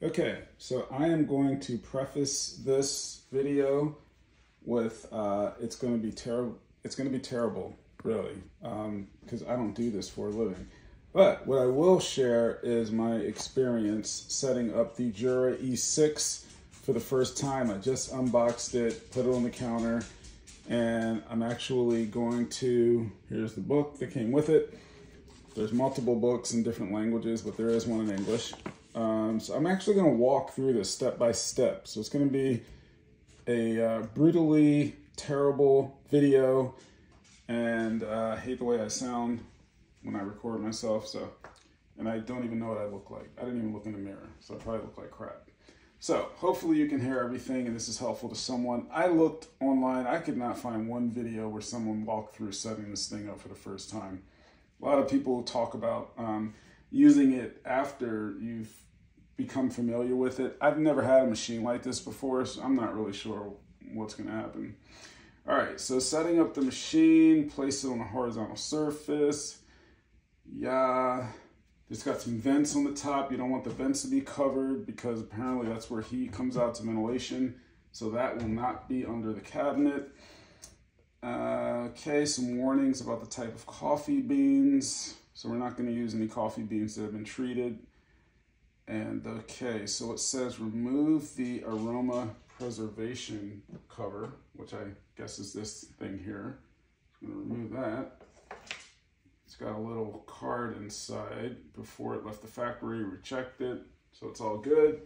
Okay, so I am going to preface this video with it's going to be terrible. It's going to be terrible, really, because I don't do this for a living. But what I will share is my experience setting up the Jura E6 for the first time. I just unboxed it, put it on the counter, and I'm actually going to, here's the book that came with it. There's multiple books in different languages, but there is one in English. So I'm actually going to walk through this step by step. So it's going to be a brutally terrible video, and I hate the way I sound when I record myself. And I don't even know what I look like. I didn't even look in the mirror, so I probably look like crap. So hopefully you can hear everything and this is helpful to someone. I looked online. I could not find one video where someone walked through setting this thing up for the first time. A lot of people talk about using it after you've become familiar with it. I've never had a machine like this before, so I'm not really sure what's going to happen. All right, so setting up the machine, place it on a horizontal surface. Yeah, it's got some vents on the top. You don't want the vents to be covered because apparently that's where heat comes out to ventilation. So that will not be under the cabinet. Okay, some warnings about the type of coffee beans. So we're not going to use any coffee beans that have been treated. And okay, so it says remove the aroma preservation cover, which I guess is this thing here. I'm going to remove that. It's got a little card inside. Before it left the factory, we checked it, so it's all good.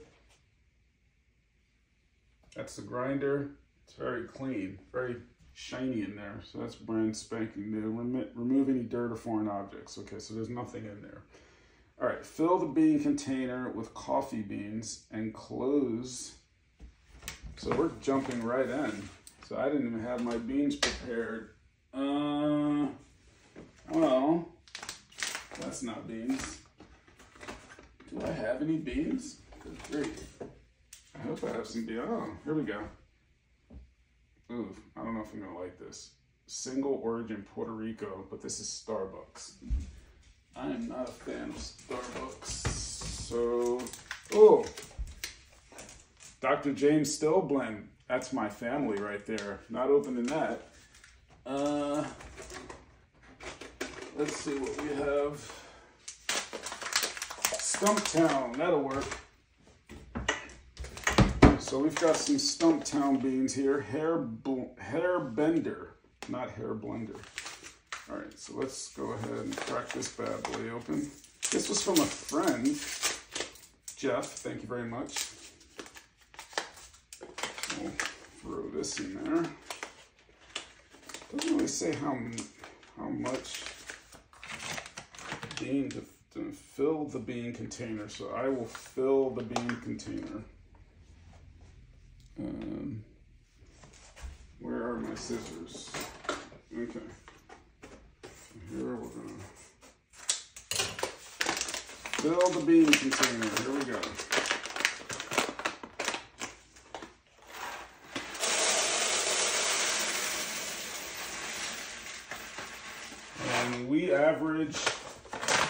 That's the grinder. It's very clean, very shiny in there, so that's brand spanking new. Remove any dirt or foreign objects. Okay, so there's nothing in there. All right, fill the bean container with coffee beans and close. So we're jumping right in. So I didn't even have my beans prepared. Well, that's not beans. Do I have any beans? Good grief. I hope I have some beans. Oh, here we go. Ooh, I don't know if I'm gonna like this. Single origin Puerto Rico, but this is Starbucks. I am not a fan of Starbucks. So, oh, Dr. James Still Blend. That's my family right there. Not opening that. Let's see what we have. Stumptown, that'll work. So we've got some Stumptown beans here. Hair Bender, not Hair Blender. All right, so let's go ahead and crack this bad boy open. This was from a friend, Jeff. Thank you very much. We'll throw this in there. Doesn't really say how much bean to fill the bean container. So I will fill the bean container. Where are my scissors? Okay. Here we're gonna fill the bean container. Here we go. And we average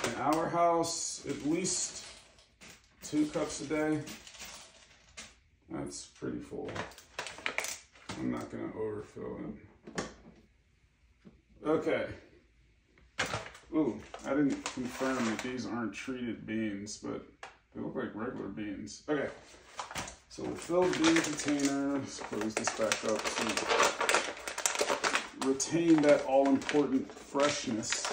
in our house at least 2 cups a day. That's pretty full. I'm not gonna overfill it. Okay. Ooh, I didn't confirm that these aren't treated beans, but they look like regular beans. Okay, so we'll fill the bean container. Let's close this back up to retain that all-important freshness.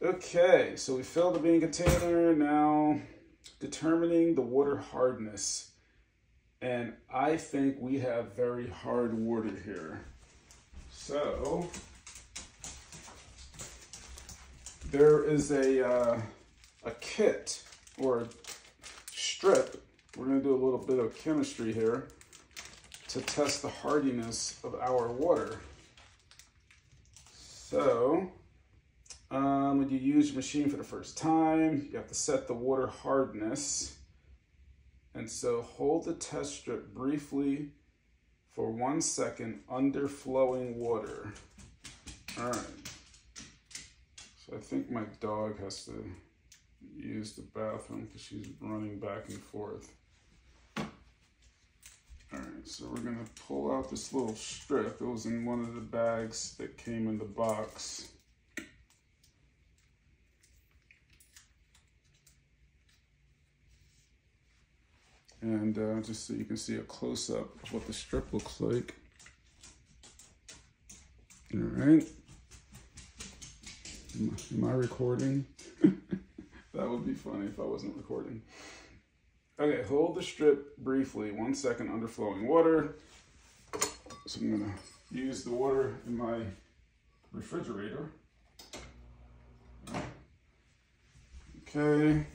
Okay, so we filled the bean container. Now, determining the water hardness. And I think we have very hard water here. So, there is a kit or a strip. We're going to do a little bit of chemistry here to test the hardiness of our water. So, when you use your machine for the first time, you have to set the water hardness. And so hold the test strip briefly for 1 second under flowing water. All right. So I think my dog has to use the bathroom because she's running back and forth. All right, so we're gonna pull out this little strip. It was in one of the bags that came in the box. And just so you can see a close-up of what the strip looks like. All right. Am I recording? That would be funny if I wasn't recording. Okay, hold the strip briefly, 1 second under flowing water. So I'm gonna use the water in my refrigerator. Okay.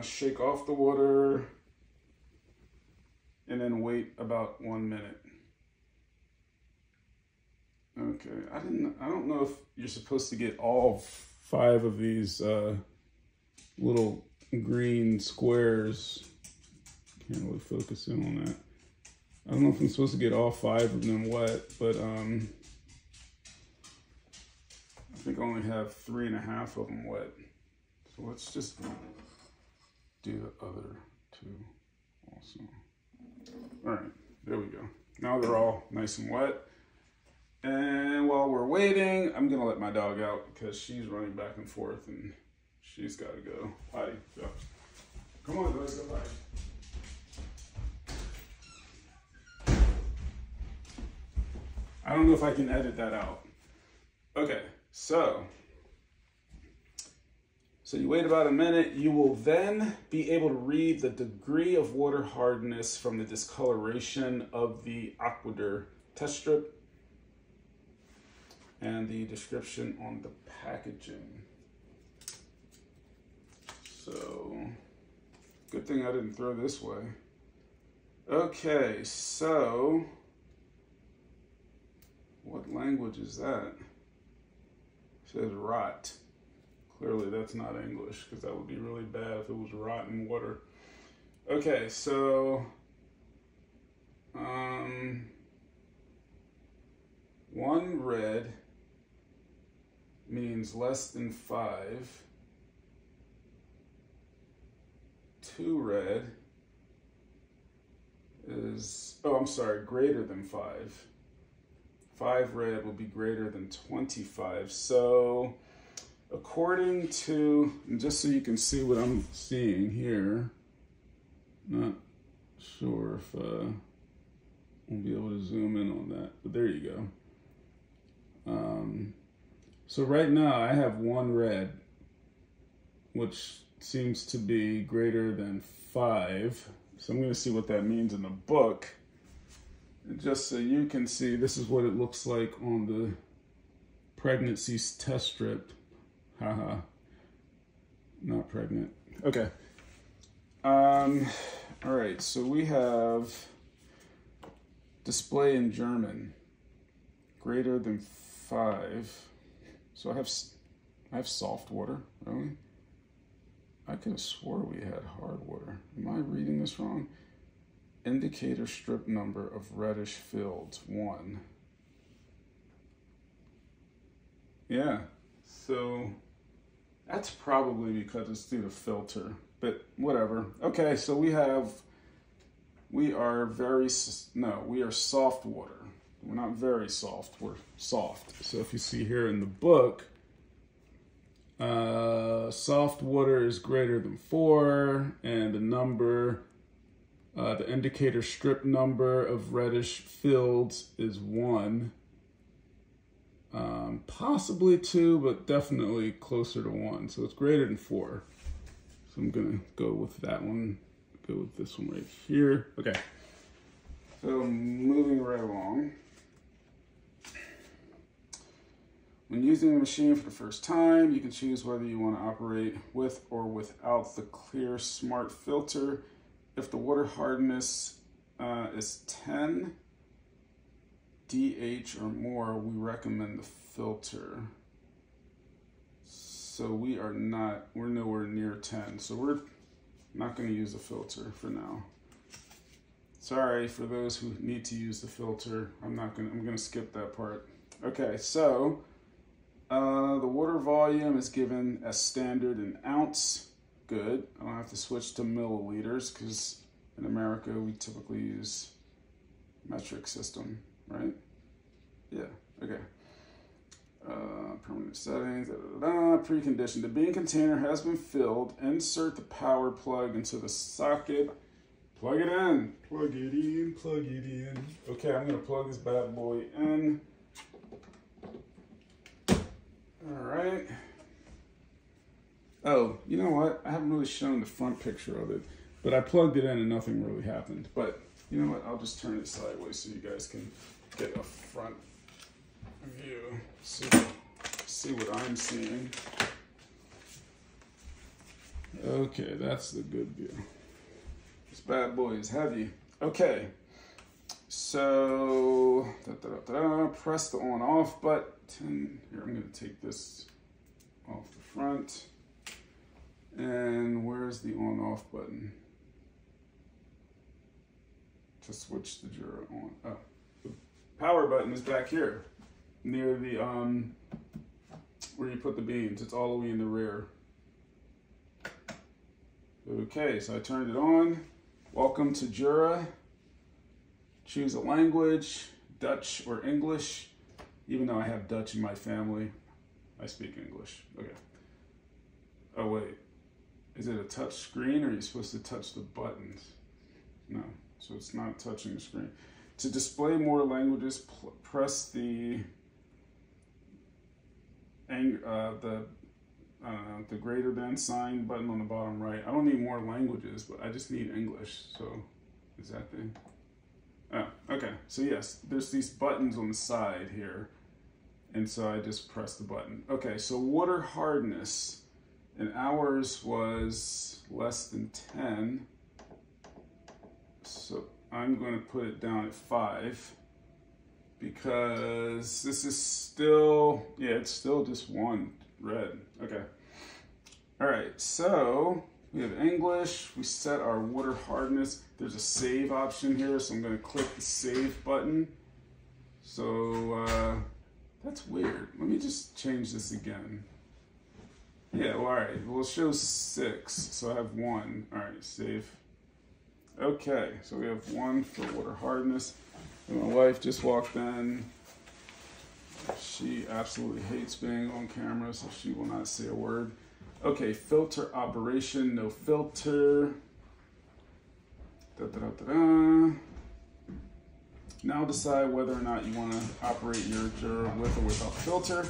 Shake off the water and then wait about 1 minute. Okay, I don't know if you're supposed to get all 5 of these little green squares. Can't really focus in on that. I don't know if I'm supposed to get all 5 of them wet, but I think I only have 3.5 of them wet. So let's just do the other 2 also. All right, there we go. Now they're all nice and wet. And while we're waiting, I'm gonna let my dog out because she's running back and forth and she's gotta go potty. So come on, guys, go potty. I don't know if I can edit that out. Okay, so you wait about a minute. You will then be able to read the degree of water hardness from the discoloration of the Aquadur test strip and the description on the packaging. So, good thing I didn't throw this way. Okay, so, what language is that? It says rot. Clearly that's not English, because that would be really bad if it was rotten water. Okay, so, 1 red means less than 5. 2 red is, oh, I'm sorry, greater than 5. 5 red will be greater than 25. So according to, and just so you can see what I'm seeing here, not sure if we'll be able to zoom in on that, but there you go. So right now I have 1 red, which seems to be greater than 5. So I'm going to see what that means in the book. And just so you can see, this is what it looks like on the pregnancy test strip. Haha. Not pregnant. Okay. All right, so we have display in German, greater than 5. So I have soft water, really? I could have swore we had hard water. Am I reading this wrong? Indicator strip number of reddish fields, 1. Yeah, so that's probably because it's through the filter, but whatever. Okay, so we are soft water. We're not very soft, we're soft. So if you see here in the book, soft water is greater than 4, and the number, the indicator strip number of reddish fields is 1. Possibly 2, but definitely closer to 1. So it's greater than 4. So I'm gonna go with that one, go with this one right here. Okay, so moving right along. When using the machine for the first time, you can choose whether you want to operate with or without the clear smart filter. If the water hardness is 10 DH or more, we recommend the filter. So we're nowhere near 10. So we're not going to use the filter for now. Sorry for those who need to use the filter. I'm going to skip that part. Okay, so The water volume is given as standard in ounce. Good. I don't have to switch to milliliters because in America we typically use metric system, right? Yeah, okay. Permanent settings, precondition. The bean container has been filled. Insert the power plug into the socket. Plug it in. Plug it in, plug it in. Okay, I'm gonna plug this bad boy in. All right. Oh, you know what? I haven't really shown the front picture of it, but I plugged it in and nothing really happened. But you know what? I'll just turn it sideways so you guys can get a front view. See what I'm seeing. Okay, that's the good view. This bad boy is heavy. Okay, so press the on-off button. Here, I'm going to take this off the front. And where's the on-off button? To switch the Jura on. Oh, the power button is back here, near the where you put the beans. It's all the way in the rear. Okay, so I turned it on. Welcome to Jura. Choose a language, Dutch or English. Even though I have Dutch in my family, I speak English. Okay. Oh wait, is it a touch screen or are you supposed to touch the buttons? No, so it's not touching the screen. To display more languages, press the greater than sign button on the bottom right. I don't need more languages, but I just need English. So is that the... Oh, okay. So yes, there's these buttons on the side here. And so I just press the button. Okay, so water hardness in hours was less than 10. So I'm going to put it down at 5 because this is still, yeah, it's still just one red. Okay. All right, so we have English. We set our water hardness. There's a save option here, so I'm going to click the save button. So that's weird. Let me just change this again. Yeah, well, all right. Well, it shows 6, so I have 1. All right, save. Okay, so we have 1 for water hardness. And my wife just walked in. She absolutely hates being on camera, so she will not say a word. Okay, filter operation, no filter. Now decide whether or not you want to operate your Jura with or without filter.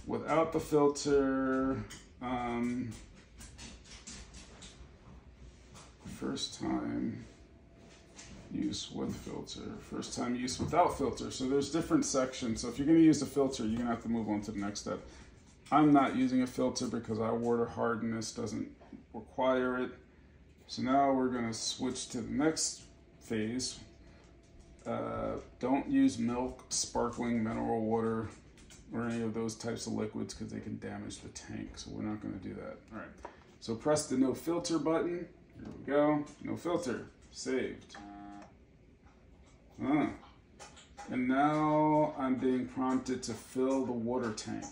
Without the filter, first time use with filter, first time use without filter. So there's different sections. So if you're going to use a filter, you're going to have to move on to the next step. I'm not using a filter because our water hardness doesn't require it. So now we're going to switch to the next phase. Don't use milk, sparkling mineral water, or any of those types of liquids because they can damage the tank. So we're not going to do that. All right. So press the no filter button. Here we go. No filter. Saved. And now I'm being prompted to fill the water tank.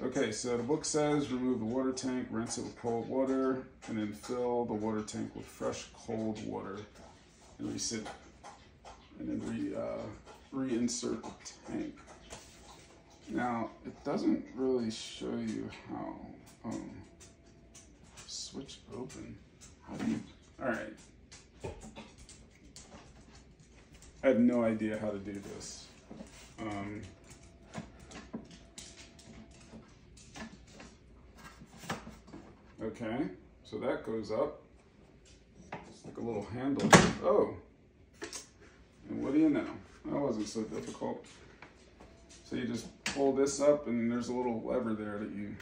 Okay, so the book says remove the water tank, rinse it with cold water, and then fill the water tank with fresh cold water. And reset, and then reinsert the tank. Now, it doesn't really show you how, switch open. How do you, all right. I have no idea how to do this. Okay, so that goes up. It's like a little handle. Oh, and what do you know? That wasn't so difficult. So you just pull this up and there's a little lever there that you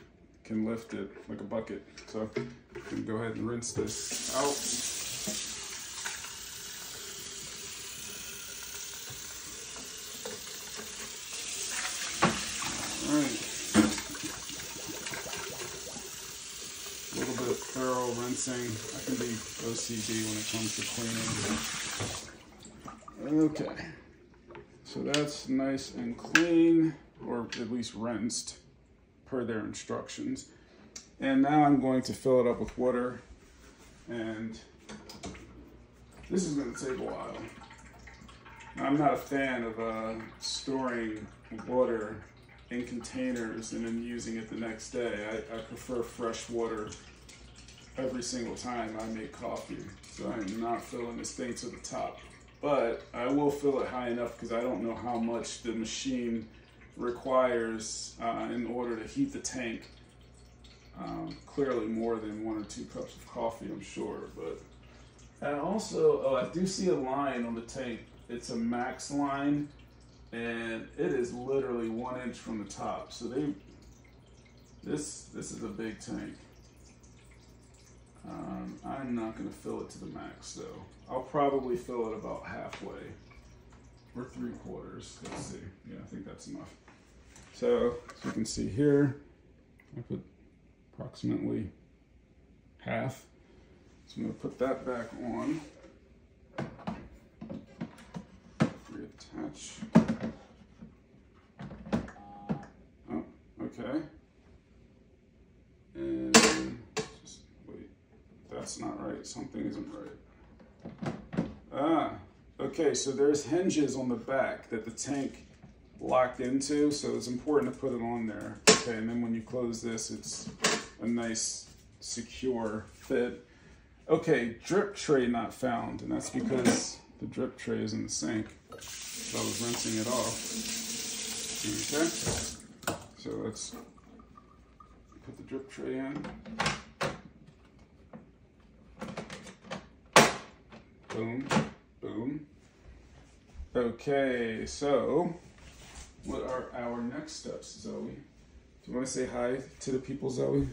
can lift it like a bucket. So you can go ahead and rinse this out. Rinsing. I can be OCD when it comes to cleaning. Okay, so that's nice and clean. or at least rinsed per their instructions. And now I'm going to fill it up with water, and this is going to take a while. I'm not a fan of storing water in containers and then using it the next day. I prefer fresh water every single time I make coffee. So I'm not filling this thing to the top. But I will fill it high enough because I don't know how much the machine requires in order to heat the tank. Clearly more than 1 or 2 cups of coffee, I'm sure. But and also, oh, I do see a line on the tank. It's a max line, and it is literally 1 inch from the top. So this is a big tank. I'm not going to fill it to the max though. I'll probably fill it about halfway or 3/4. Let's see. Yeah, I think that's enough. So as you can see here, I put approximately half. So I'm going to put that back on. Reattach. Oh, okay. And just wait. That's not right. Something isn't right. Ah, okay. So there's hinges on the back that the tank locked into. So it's important to put it on there. Okay, and then when you close this, it's a nice, secure fit. Okay, drip tray not found, and that's because the drip tray is in the sink. So I was rinsing it off. Okay, so let's put the drip tray in. Boom, boom. Okay, so what are our next steps, Zoe? Do you want to say hi to the people, Zoe?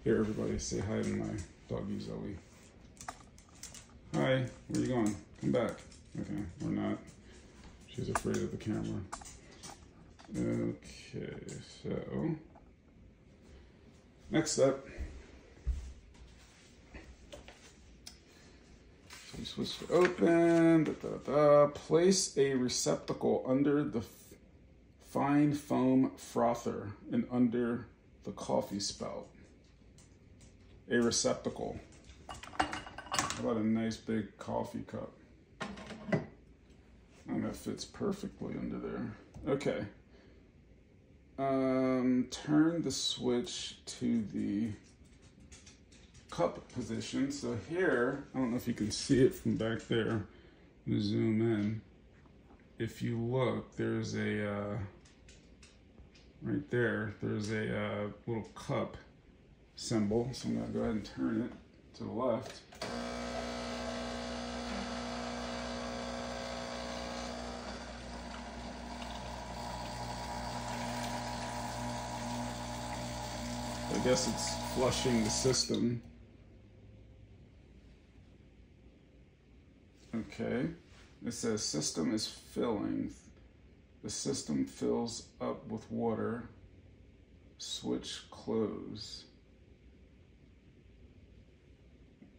Here, everybody, say hi to my doggy, Zoe. Hi, where you going? Come back. Okay, we're not. She's afraid of the camera. Okay, so next up, so switch to open. Place a receptacle under the fine foam frother and under the coffee spout. A receptacle. How about a nice big coffee cup? And that fits perfectly under there. Okay. Turn the switch to the cup position. So here, I don't know if you can see it from back there. I'm gonna zoom in. If you look, there's a, right there, there's a little cup symbol. So I'm gonna go ahead and turn it to the left. I guess it's flushing the system. Okay, it says system is filling. The system fills up with water. Switch close.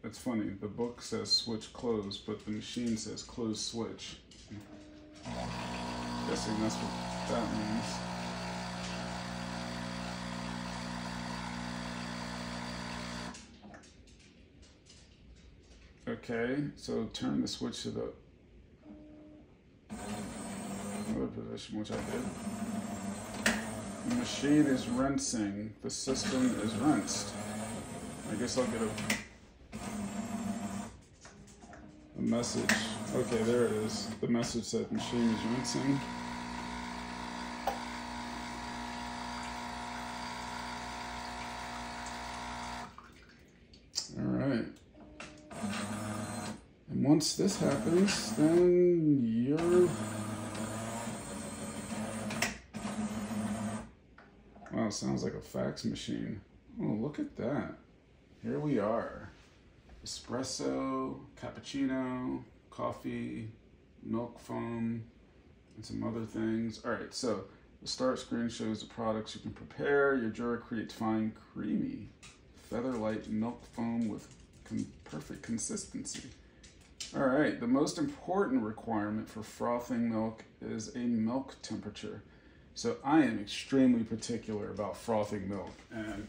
It's funny, the book says switch close, but the machine says close switch. Guessing that's what that means. Okay, so turn the switch to the other position, which I did. The machine is rinsing. The system is rinsed. I guess I'll get a message. Okay, there it is. The message said machine is rinsing. All right. And once this happens, then you're... Wow, sounds like a fax machine. Oh, look at that. Here we are. Espresso, cappuccino, coffee, milk foam, and some other things. All right, so the start screen shows the products you can prepare. Your Jura creates fine, creamy, feather-light milk foam with perfect consistency. All right, the most important requirement for frothing milk is a milk temperature. So I am extremely particular about frothing milk, and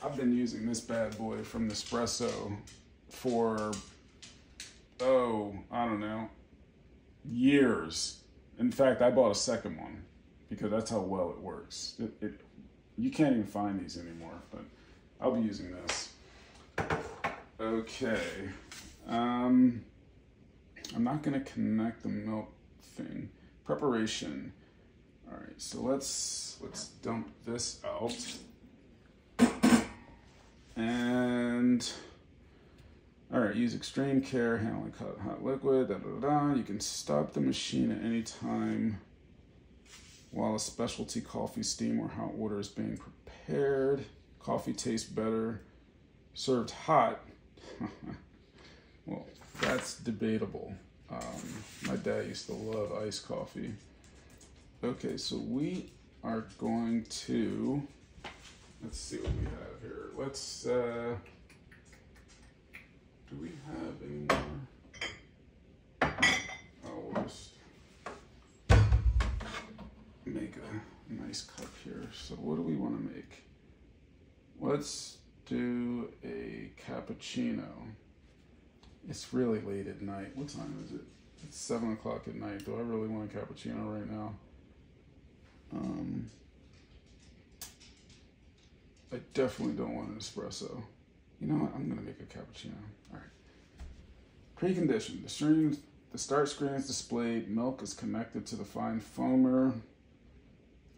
I've been using this bad boy from Nespresso for, oh, I don't know, years. In fact, I bought a second one because that's how well it works. You can't even find these anymore, but I'll be using this. Okay. I'm not going to connect the milk thing. Preparation. All right, so let's dump this out. And all right, use extreme care handling hot liquid. Da, da, da, da. You can stop the machine at any time while a specialty coffee, steam, or hot water is being prepared. Coffee tastes better served hot. Well, that's debatable. My dad used to love iced coffee. Okay, so we are going to, let's see what we have here. Let's, do we have any more? Oh, we'll just make a nice cup here. So what do we want to make? Let's do a cappuccino. It's really late at night. What time is it? It's 7 o'clock at night. Do I really want a cappuccino right now? I definitely don't want an espresso. You know what? I'm gonna make a cappuccino. All right. Precondition. The start screen is displayed. Milk is connected to the fine foamer.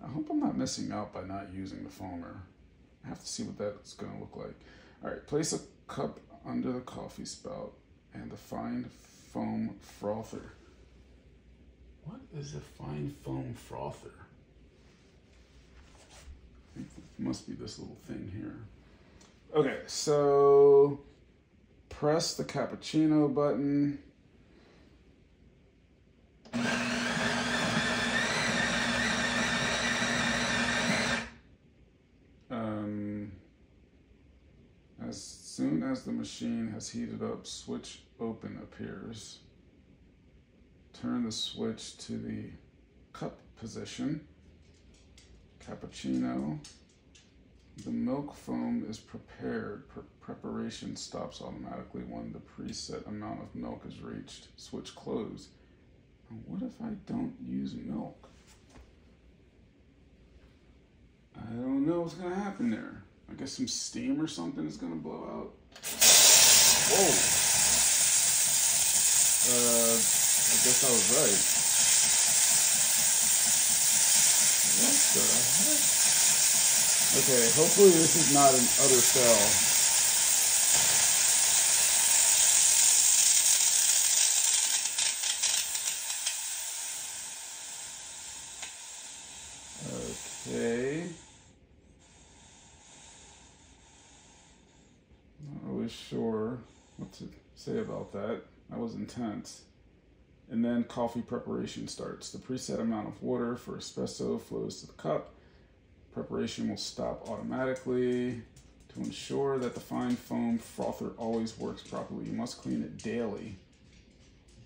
I hope I'm not missing out by not using the foamer. I have to see what that's gonna look like. All right. Place a cup under the coffee spout and the fine foam frother. What is a fine foam frother? I think it must be this little thing here. Okay, so press the cappuccino button. As soon as the machine has heated up, switch open appears. Turn the switch to the cup position. Cappuccino. The milk foam is prepared. Preparation stops automatically when the preset amount of milk is reached. Switch closed. And what if I don't use milk? I don't know what's gonna happen there. I guess some steam or something is gonna blow out. Whoa. I guess I was right. What the heck? Okay, hopefully this is not an utter fail. Okay. Not really sure what to say about that. That was intense. And then coffee preparation starts. The preset amount of water for espresso flows to the cup. Preparation will stop automatically. To ensure that the fine foam frother always works properly, you must clean it daily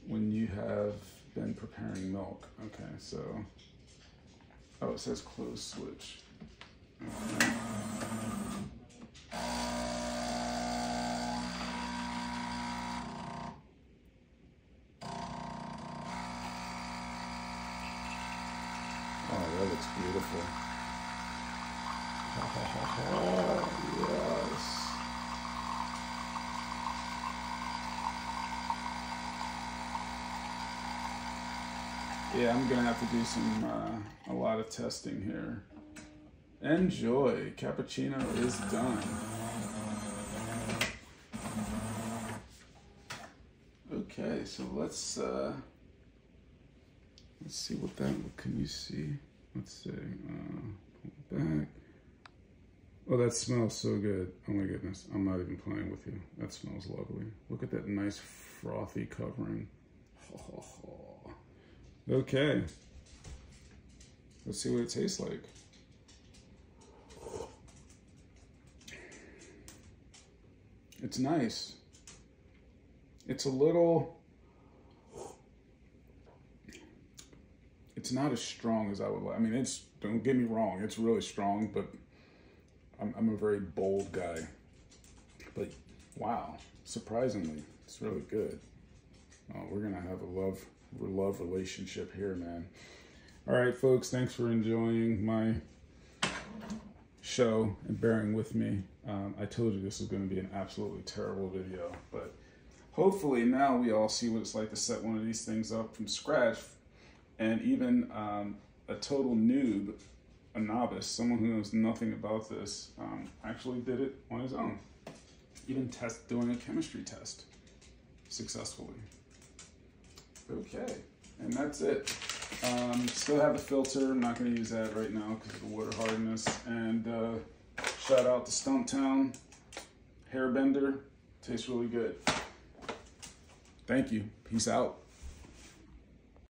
when you have been preparing milk. Okay, so, oh, it says close switch. Okay. Oh, that looks beautiful. Yes. Yeah, I'm gonna have to do a lot of testing here. Enjoy. Cappuccino is done. Okay, so let's see what can you see? Let's see. Pull it back. Oh, that smells so good. Oh my goodness. I'm not even playing with you. That smells lovely. Look at that nice frothy covering. Okay. Let's see what it tastes like. It's nice. It's it's not as strong as I would like. I mean, don't get me wrong, it's really strong, but I'm a very bold guy. But wow, surprisingly, it's really good. Oh, we're gonna have a love relationship here, man. All right, folks, thanks for enjoying my show and bearing with me. I told you this was going to be an absolutely terrible video, but hopefully now we all see what it's like to set one of these things up from scratch, and even a total noob, a novice, someone who knows nothing about this, actually did it on his own. Even doing a chemistry test successfully. Okay, and that's it. Still have the filter. I'm not going to use that right now because of the water hardness. And shout out to Stumptown Hairbender. Tastes really good. Thank you. Peace out.